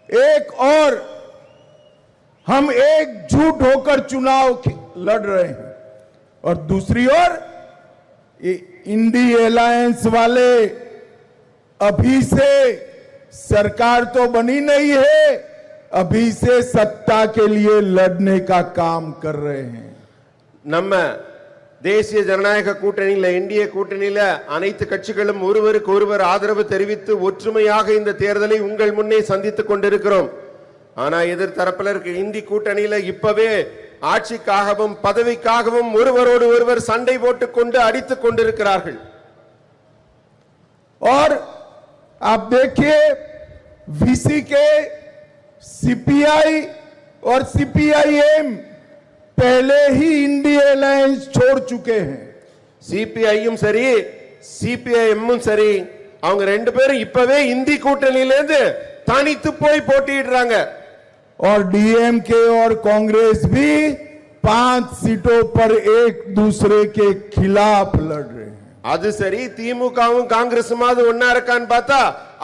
एक और हम एकजुट होकर चुनाव लड़ रहे हैं और दूसरी ओर इंडी अलायंस वाले अभी से सरकार तो बनी नहीं है, अभी से सत्ता के लिए लड़ने का काम कर रहे हैं. நம்ம தேசிய ஜனநாயக கூட்டணியில இந்திய கூட்டணியில அனைத்து கட்சிகளும் ஒருவருக்கு ஒருவர் ஆதரவு தெரிவித்து ஒற்றுமையாக இந்த தேர்தலை உங்கள் முன்னே சந்தித்துக் கொண்டிருக்கிறோம். ஆனா எதிர்த்தரப்பில் இருக்க இந்தி கூட்டணியில இப்பவே ஆட்சிக்காகவும் பதவிக்காகவும் ஒருவரோடு ஒருவர் சண்டை போட்டுக் கொண்டு அடித்துக் கொண்டிருக்கிறார்கள். और आप देखिए वीसी के सीपीआई और सीपीआईएम पहले ही इंडी अलायंस छोड़ चुके हैं. சிபிஐயும் சரி சிபிஐஎம்மும் சரி அவங்க ரெண்டு பேரும் இப்பவே இந்தி கூட்டணியில இருந்து தனித்து போய் போட்டியிடுறாங்க. और डीएमके और कांग्रेस भी 5 सीटों पर एक दूसरे के खिलाफ लड़ रहे हैं. அது சரி திமுகவும் காங்கிரசுமாவது ஒன்னா இருக்கான்னு பார்த்தா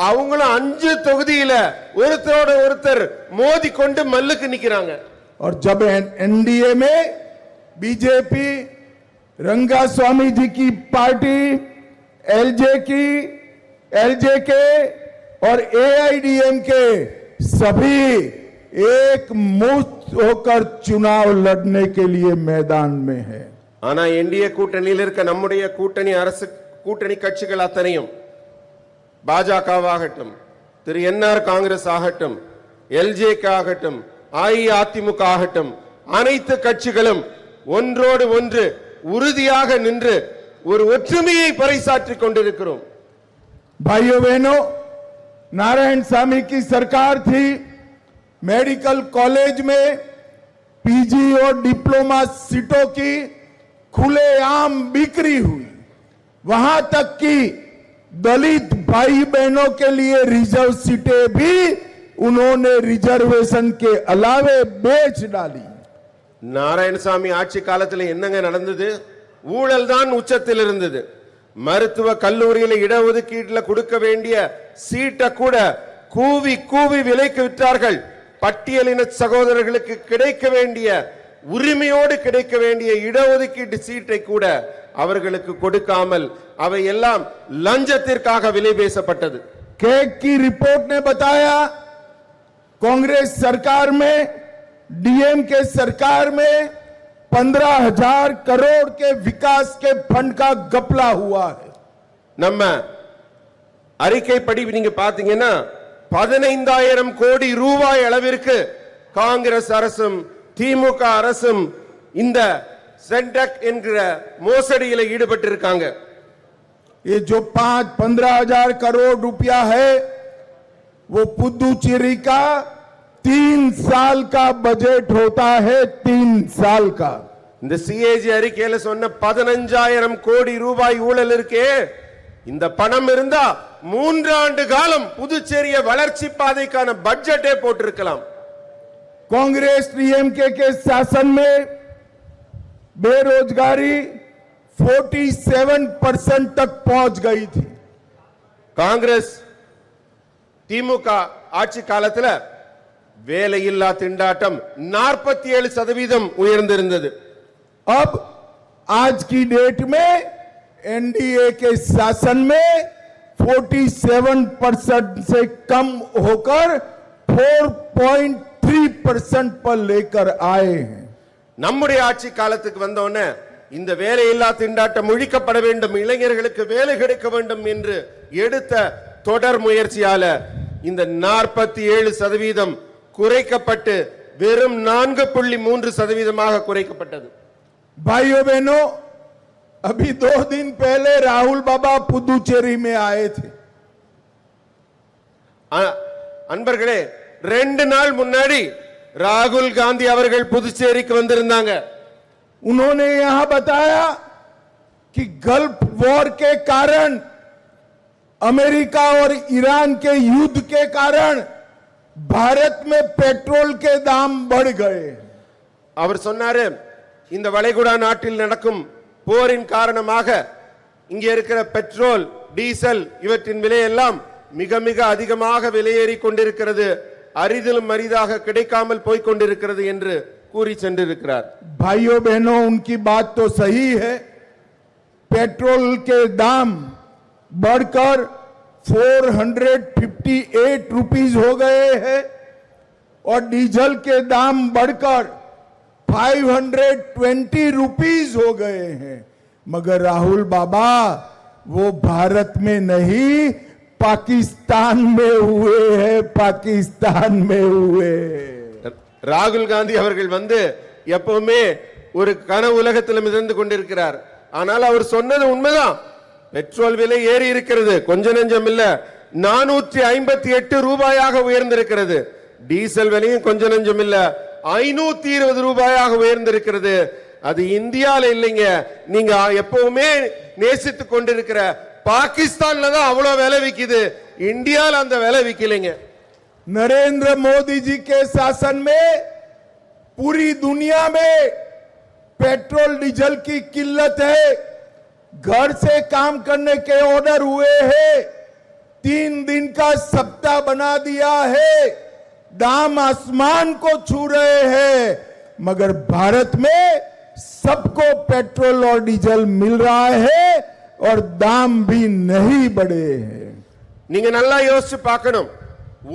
அவங்களும் 5 தொகுதியில ஒருத்தரோட ஒருத்தர் மோதி கொண்டு மல்லுக்கு நிக்கிறாங்க. और जब एनडीए में बीजेपी, रंगास्वामी जी की पार्टी, एलजेके और एआईडीएमके सभी एक मुश्त होकर चुनाव लड़ने के लिए मैदान में है. ஆனா என்டிஏ கூட்டணியில் இருக்க நம்முடைய கூட்டணி அரசு கூட்டணி கட்சிகள் அத்தனையும் பாஜகவாகட்டும், திரு என்ஆர் காங்கிரஸ் ஆகட்டும், எல்ஜேகே ஆகட்டும், அஇஅதிமுக ஆகட்டும், அனைத்து கட்சிகளும் ஒன்றோடு ஒன்று உறுதியாக நின்று ஒரு ஒற்றுமையை பறைசாற்றிக் கொண்டிருக்கிறோம். भाइयों बहनों, नारायण सामी की सरकार थी, मेडिकल कॉलेज में पीजी और डिप्लोमा सीटों की खुलेआम बिक्री हुई. वहां तक कि दलित भाई बहनों के लिए रिजर्व सीटें भी उन्होंने रिजर्वेशन के अलावे बेच डाली. நாராயணசாமி ஆட்சி காலத்தில் என்னங்க நடந்தது? ஊழல் தான் உச்சத்தில் இருந்தது. மருத்துவ கல்லூரியில இடஒதுக்கீட்டில் கொடுக்க வேண்டிய சீட்டை கூட கூவி கூவி விலைக்கு விற்றார்கள். பட்டியலின சகோதரர்களுக்கு கிடைக்க வேண்டிய உரிமையோடு கிடைக்க வேண்டிய இடஒதுக்கீட்டு சீட்டை கூட அவர்களுக்கு கொடுக்காமல் அவை எல்லாம் லஞ்சத்திற்காக விலை பேசப்பட்டது. केक की रिपोर्ट ने बताया कांग्रेस सरकार में, डीएमके सरकार में 15,000 करोड़ के विकास के फंड का घपला हुआ है. நம்ம அறிக்கைப்படி நீங்க பாத்தீங்கன்னா 15,000 கோடி ரூபாய் அளவிற்கு காங்கிரஸ் அரசும் திமுக அரசும் இந்த சென்டெக் என்கிற மோசடியில் ஈடுபட்டிருக்காங்க. ये जो 15,000 करोड़ रुपया है वो पुदुचेरी का 3 साल का बजट होता है. 3 साल का. இந்த சிஏஜி அறிக்கையில சொன்ன 15,000 கோடி ரூபாய் ஊழல் இருக்கே, இந்த பணம் இருந்தா 3 ஆண்டு காலம் புதுச்சேரிய வளர்ச்சி பாதைக்கான பட்ஜெட்டே போட்டிருக்கலாம். कांग्रेस डीएमके के शासन में बेरोजगारी 47% तक पहुंच गई थी. காங்கிரஸ் திமுக ஆட்சி காலத்துல வேலையில்லா திண்டாட்டம் 47% உயர்ந்திருந்தது. अब आज की डेट में एनडीए के शासन में 47% से कम होकर 4.3% पर लेकर आए हैं. நம்முடைய ஆட்சி காலத்துக்கு வந்தோடனே இந்த வேலையில்லா திண்டாட்டம் ஒழிக்கப்பட வேண்டும், இளைஞர்களுக்கு வேலை கிடைக்க வேண்டும் என்று எடுத்த தொடர் முயற்சியால இந்த 47% குறைக்கப்பட்டு வெறும் 4.3% குறைக்கப்பட்டது. भाइयों बहनों, अभी 2 दिन पहले राहुल बाबा पुदुचेरी में आए थे. அன்பர்களே, 2 நாள் முன்னாடி ராகுல் காந்தி அவர்கள் புதுச்சேரிக்கு வந்திருந்தாங்க. उन्होंने यहां बताया कि गल्फ वॉर के कारण, अमेरिका और ईरान के युद्ध के कारण भारत में पेट्रोल के दाम बढ़ गए. அவர் சொன்னாரு, இந்த வளைகுடா நாட்டில் நடக்கும் போரின் காரணமாக இங்கே இருக்கிற பெட்ரோல், டீசல் இவற்றின் விலை எல்லாம் மிக மிக அதிகமாக விலையேறி கொண்டிருக்கிறது. அரிதிலும் அரிதாக கிடைக்காமல் போய்க் கொண்டிருக்கிறது என்று கூறி சென்றிருக்கிறார். भाइयों बहनों, उनकी बात तो सही है। पेट्रोल के दाम बढ़कर 458 रुपीस हो गए हैं और डीजल के दाम बढ़कर 520 रुपीस हो गए हैं। मगर राहुल बाबा, वो भारत में नहीं, पाकिस्तान में हुए हैं, पाकिस्तान में हुए। ராகுல் காந்தி அவர்கள் வந்து எப்பவுமே ஒரு கனவு உலகத்தில் மிதந்து கொண்டிருக்கிறார். ஆனால் அவர் சொன்னது உண்மைதான். பெட்ரோல் விலை ஏறி இருக்கிறது, கொஞ்ச நெஞ்சம் இல்ல, 458 ரூபாயாக உயர்ந்திருக்கிறது. டீசல் விலையும் கொஞ்ச நெஞ்சம் இல்ல, 520 ரூபாயாக உயர்ந்திருக்கிறது. அது இந்தியால இல்லைங்க, நீங்க எப்பவுமே நேசித்துக் கொண்டிருக்கிற பாகிஸ்தான்ல தான் அவ்வளவு விலை விக்குது, இந்தியால அந்த விலை விக்கலைங்க. नरेंद्र मोदी जी के शासन में पूरी दुनिया में पेट्रोल डीजल की किल्लत है। घर से काम करने के ऑर्डर हुए हैं, 3 दिन का सप्ताह बना दिया है, दाम आसमान को छू रहे हैं। मगर भारत में सबको पेट्रोल और डीजल मिल रहा है और दाम भी नहीं बढ़े हैं। நீங்க நல்லா யோசிச்சு பார்க்கணும்.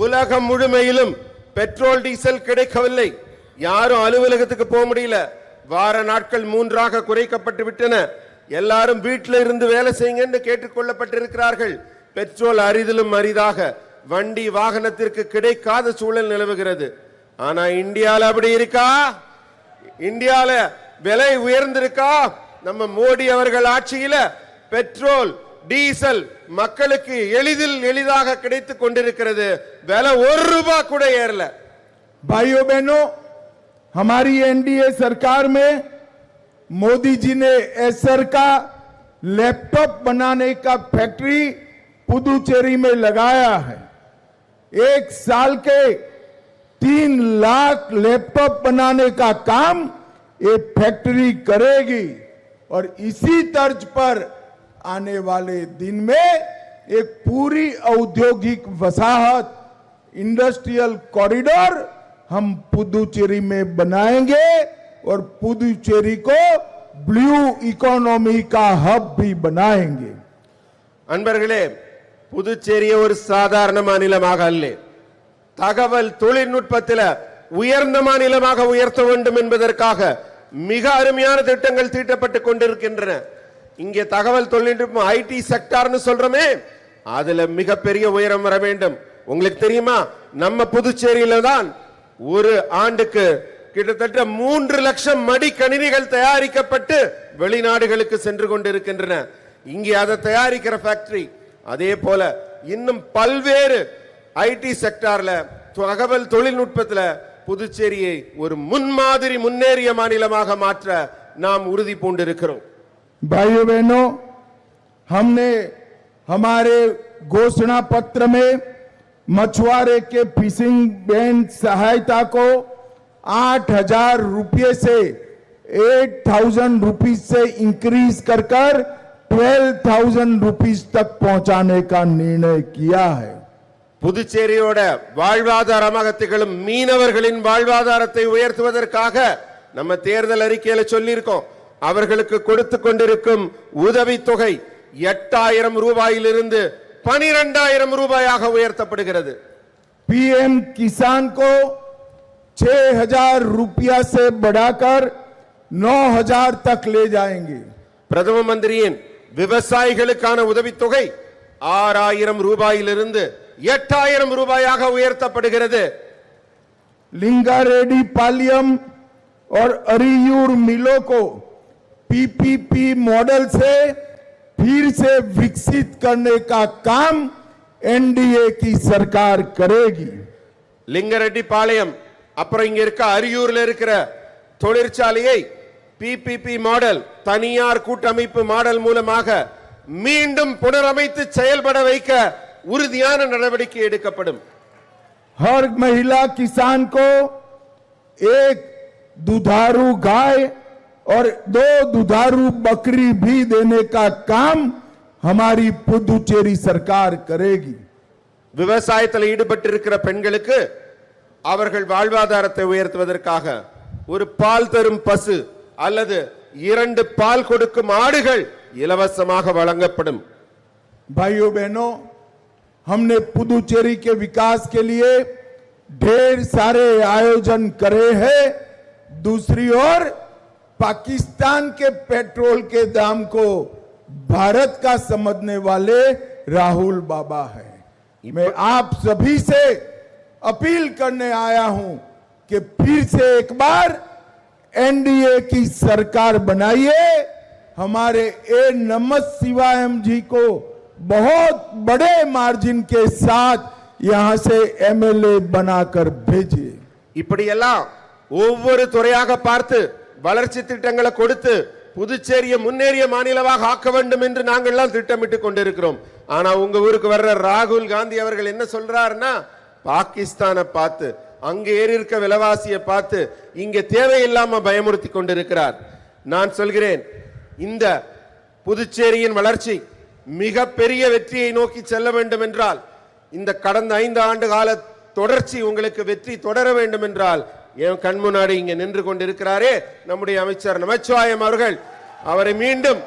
உலகம் முழுமையிலும் பெட்ரோல் டீசல் கிடைக்கவில்லை. யாரும் அலுவலகத்துக்கு போக முடியல. வார நாட்கள் 3ஆக குறைக்கப்பட்டு விட்டன. எல்லாரும் வீட்டில் இருந்து வேலை செய்யுங்கன்னு கேட்டுக்கொள்ளப்பட்டிருக்கிறார்கள். பெட்ரோல் அரிதிலும் அரிதாக வண்டி வாகனத்திற்கு கிடைக்காத சூழல் நிலவுகிறது. ஆனா இந்தியால அப்படி இருக்கா? இந்தியால விலை உயர்ந்திருக்கா? நம்ம மோடி அவர்கள் ஆட்சியில பெட்ரோல் டீசல் மக்களுக்கு எளிதில் எளிதாக கிடைத்துக் கொண்டிருக்கிறது. விலை 1 ரூபாய் கூட ஏறல. भाइयों बहनों, हमारी एनडीए सरकार में मोदी जी ने एसर का लैपटॉप बनाने का फैक्ट्री पुदुचेरी में लगाया है। 1 साल के 3 लाख लैपटॉप बनाने का काम ये फैक्ट्री करेगी और इसी तर्ज पर आने वाले दिन में एक पूरी औद्योगिक वसाहत, इंडस्ट्रियल कॉरिडोर हम पुदुचेरी में बनाएंगे और पुदुचेरी को ब्लू इकोनॉमी का हब भी बनाएंगे। அன்பர்களே, புதுச்சேரியை ஒரு சாதாரண மாநிலமாக அல்ல, தகவல் தொழில்நுட்பத்தில் உயர்ந்த மாநிலமாக உயர்த்த வேண்டும் என்பதற்காக மிக அருமையான திட்டங்கள் தீட்டப்பட்டு கொண்டிருக்கின்றன. இங்கே தகவல் தொழில்நுட்பம் ஐடி செக்டார்னு சொல்றோமே, அதுல மிகப்பெரிய உயரம் வர வேண்டும். உங்களுக்கு தெரியுமா, நம்ம புதுச்சேரியில தான் ஒரு ஆண்டுக்கு கிட்டத்தட்ட 3 லட்சம் மடிக்கணினிகள் தயாரிக்கப்பட்டு வெளிநாடுகளுக்கு சென்று கொண்டிருக்கின்றன. இங்கே அதை தயாரிக்கிற ஃபேக்டரி. அதே போல இன்னும் பல்வேறு ஐடி செக்டார்ல, தகவல் தொழில்நுட்பத்துல புதுச்சேரியை ஒரு முன்மாதிரி முன்னேறிய மாநிலமாக மாற்ற நாம் உறுதி பூண்டிருக்கிறோம். भाइयों बहनों, हमने हमारे घोषणा पत्र में मछुआरे के फिशिंग बैंड सहायता को 8,000 रुपये से 8,000 रुपीज से इंक्रीज कर 12,000 रुपीज तक पहुंचाने का निर्णय किया है। புதுச்சேரியோட வாழ்வாதாரமாக திகழும் மீனவர்களின் வாழ்வாதாரத்தை உயர்த்துவதற்காக நம்ம தேர்தல் அறிக்கையில சொல்லியிருக்கோம். அவர்களுக்கு கொடுத்து கொண்டிருக்கும் உதவித்தொகை 8,000 ரூபாயிலிருந்து 12,000 ரூபாயாக உயர்த்தப்படுகிறது. पीएम किसान को 6,000 रुपया से बढ़ाकर 9,000 तक ले जाएंगे. பிரதம மந்திரியின் விவசாயிகளுக்கான உதவித்தொகை 6,000 ரூபாயிலிருந்து 8,000 ரூபாயாக உயர்த்தப்படுகிறது. लिंगारेड्डी पालियम और अरियूर मिलों को पीपीपी मॉडल से फिर से विकसित करने का काम एनडीए की सरकार करेगी. லிங்கரெட்டி பாளையம் அப்புறம் இங்க இருக்க அரியூர்ல இருக்கிற தொழிற்சாலையை பிபிபி மாடல், தனியார் கூட்டமைப்பு மாடல் மூலமாக மீண்டும் புனரமைத்து செயல்பட வைக்க உறுதியான நடவடிக்கை எடுக்கப்படும். हर महिला किसान को एक दुधारू गाय और 2 दुधारू बकरी भी देने का काम हमारी पुदुचेरी सरकार करेगी. விவசாயத்தில் ஈடுபட்டிருக்கிற பெண்களுக்கு அவர்கள் வாழ்வாதாரத்தை உயர்த்துவதற்காக ஒரு பால் தரும் பசு அல்லது 2 பால் கொடுக்கும் ஆடுகள் இலவசமாக வழங்கப்படும். भाइयों बहनों, हमने पुदुचेरी के विकास के लिए ढेर सारे आयोजन करे हैं। दूसरी ओर पाकिस्तान के पेट्रोल के दाम को भारत का समझने वाले राहुल बाबा हैं। मैं आप सभी से अपील करने आया हूं कि फिर से एक बार एनडीए की सरकार बनाइए। हमारे ए नमः शिवायम जी को बहुत बड़े मार्जिन के साथ यहां से एमएलए बनाकर भेजिए। இப்படியெல்லாம் ஒவ்வொரு துறையாக பார்த்து வளர்ச்சி திட்டங்களை கொடுத்து புதுச்சேரியை முன்னேறிய மாநிலமாக ஆக்க வேண்டும் என்று நாங்கள் எல்லாம் திட்டமிட்டு கொண்டிருக்கிறோம். ஆனா உங்க ஊருக்கு வர்ற ராகுல் காந்தி அவர்கள் என்ன சொல்றாருன்னா, பாகிஸ்தானை பார்த்து அங்க ஏறி இருக்க விலைவாசியை பார்த்து இங்க தேவையில்லாம பயமுறுத்தி கொண்டிருக்கிறார். நான் சொல்கிறேன், இந்த புதுச்சேரியின் வளர்ச்சி மிக பெரிய வெற்றியை நோக்கி செல்ல வேண்டும் என்றால், இந்த கடந்த 5 ஆண்டு கால தொடர்ச்சி உங்களுக்கு வெற்றி தொடர வேண்டும் என்றால், என் கண் முன்னாடி இங்க நின்று கொண்டிருக்கிறாரே நம்முடைய அமைச்சர் நமச்சிவாயம் அவர்கள், அவரை மீண்டும்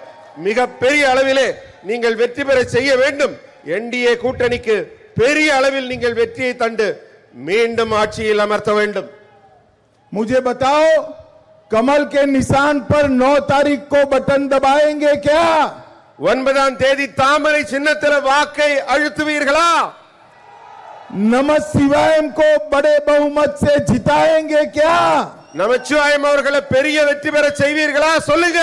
மிக பெரிய அளவிலே நீங்கள் வெற்றி பெற செய்ய வேண்டும். என்டிஏ கூட்டணிக்கு பெரிய அளவில் நீங்கள் வெற்றியை தந்து மீண்டும் ஆட்சியில் அமர்த்த வேண்டும். मुझे बताओ, कमल के निशान पर 9 तारीख को बटन दबाएंगे क्या? 9ஆம் தேதி தாமரை சின்னத்தில வாக்கை அழுத்துவீர்களா? नमः शिवायम को बड़े बहुमत से जिताएंगे क्या? நமச்சிவாயம் அவர்களை பெரிய வெற்றி பெற செய்வீர்களா? சொல்லுங்க.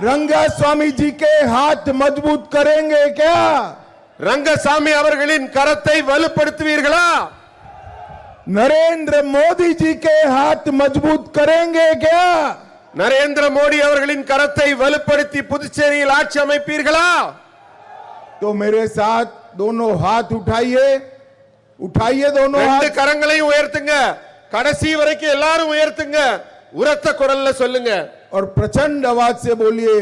रंगा स्वामी जी के हाथ मजबूत करेंगे क्या? ரங்கசாமி அவர்களின் கரத்தை வலுப்படுத்துவீர்களா? नरेंद्र मोदी जी के हाथ मजबूत करेंगे क्या? நரேந்திர மோடி அவர்களின் கரத்தை வலுப்படுத்தி புதுச்சேரியில் ஆட்சி அமைப்பீர்களா? तो मेरे साथ दोनों हाथ उठाइए, उठाइए दोनों हाथ। 2 கரங்களையும் உயர்த்துங்க, கடைசி வரைக்கும் எல்லாரும் உயர்த்துங்க, உரத்த குரல்ல சொல்லுங்க और प्रचंड आवाज से बोलिए,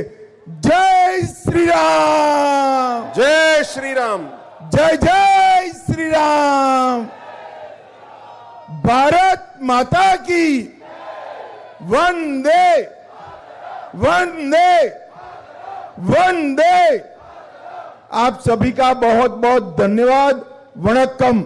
जय श्री राम, ஜெய் ஸ்ரீராம், जय जय श्री राम, भारत माता की वंदे वंदे वंदे। आप सभी का बहुत बहुत धन्यवाद। वणक्कम।